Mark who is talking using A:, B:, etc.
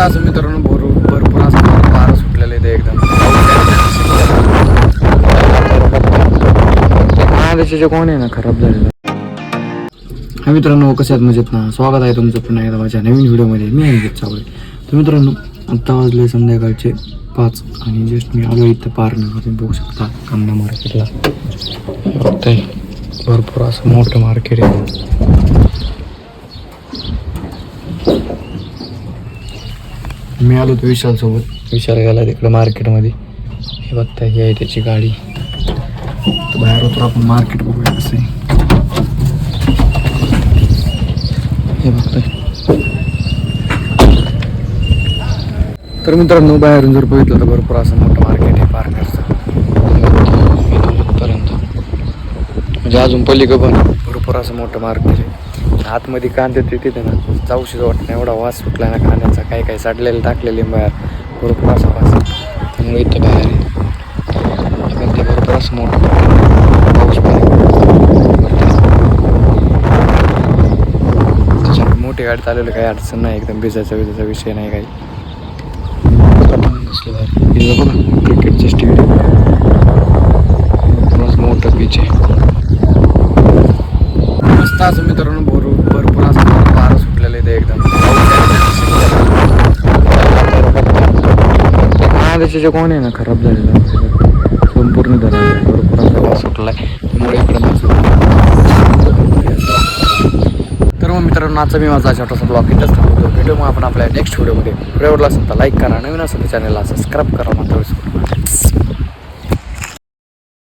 A: असं मित्रांनो भरपूर असं वारं सुटलेलं आहे ते एकदम त्याचे कोण आहे ना खराब झालेलं. हा मित्रांनो कसे आहेत मजेत ना. स्वागत आहे तुमचं पुन्हा एकदा माझ्या नवीन व्हिडिओमध्ये. मी अंकित चावळे. तर मित्रांनो आत्ता वाजले संध्याकाळचे 5 आणि जस्ट मी आलो इथं पारनेर. तुम्ही बघू शकता कांदा मार्केटला. बघताय भरपूर असं मोठं मार्केट आहे. मी आलो तो विशालसोबत. विशाल गेला तिकडं मार्केटमध्ये. हे बघताय ही आहे त्याची गाडी. तर बाहेर उतर आपण मार्केट बघूया कसं आहे. हे बघताय. तर मित्रांनो बाहेरून जर बघितलं तर भरपूर असं मोठं मार्केट आहे पारनेरचं. इथपर्यंत म्हणजे अजून पलीकडे पण भरपूर असं मोठं मार्केट आहे. आतमध्ये कांदे तिथे ना जाऊशी वाटत नाही, एवढा वास सुटला ना कांद्याचा. काही काही साडलेले टाकलेले बाहेर भरपूर असा वास. त्यामुळे इथं बाहेर आहे ते भरपूर असं मोठं पाऊस त्याच्यामुळे मोठी गाडी चालवली काही अडचण नाही. एकदम भिजायचा विषय नाही काही. बघा क्रिकेटचं स्टेडियम मोठं पिच आहे. मस्त असं मित्रांनो भरपूर असं वारं सुटलेलं आहे ते एकदम त्याचे कोण आहे ना खराब झालेलं संपूर्ण झालेलं. भरपूर असा वास सुटला आहे त्यामुळे इकडं. तर मग मित्रांनो आजचा मी माझा छोटासा ब्लॉग इथंच थांबवतो. भेटू मग आपण आपल्या नेक्स्ट व्हिडिओमध्ये. आवडला असेल तर लाईक करा, नवीन असेल तर चॅनलला सबस्क्राईब करा. मात्र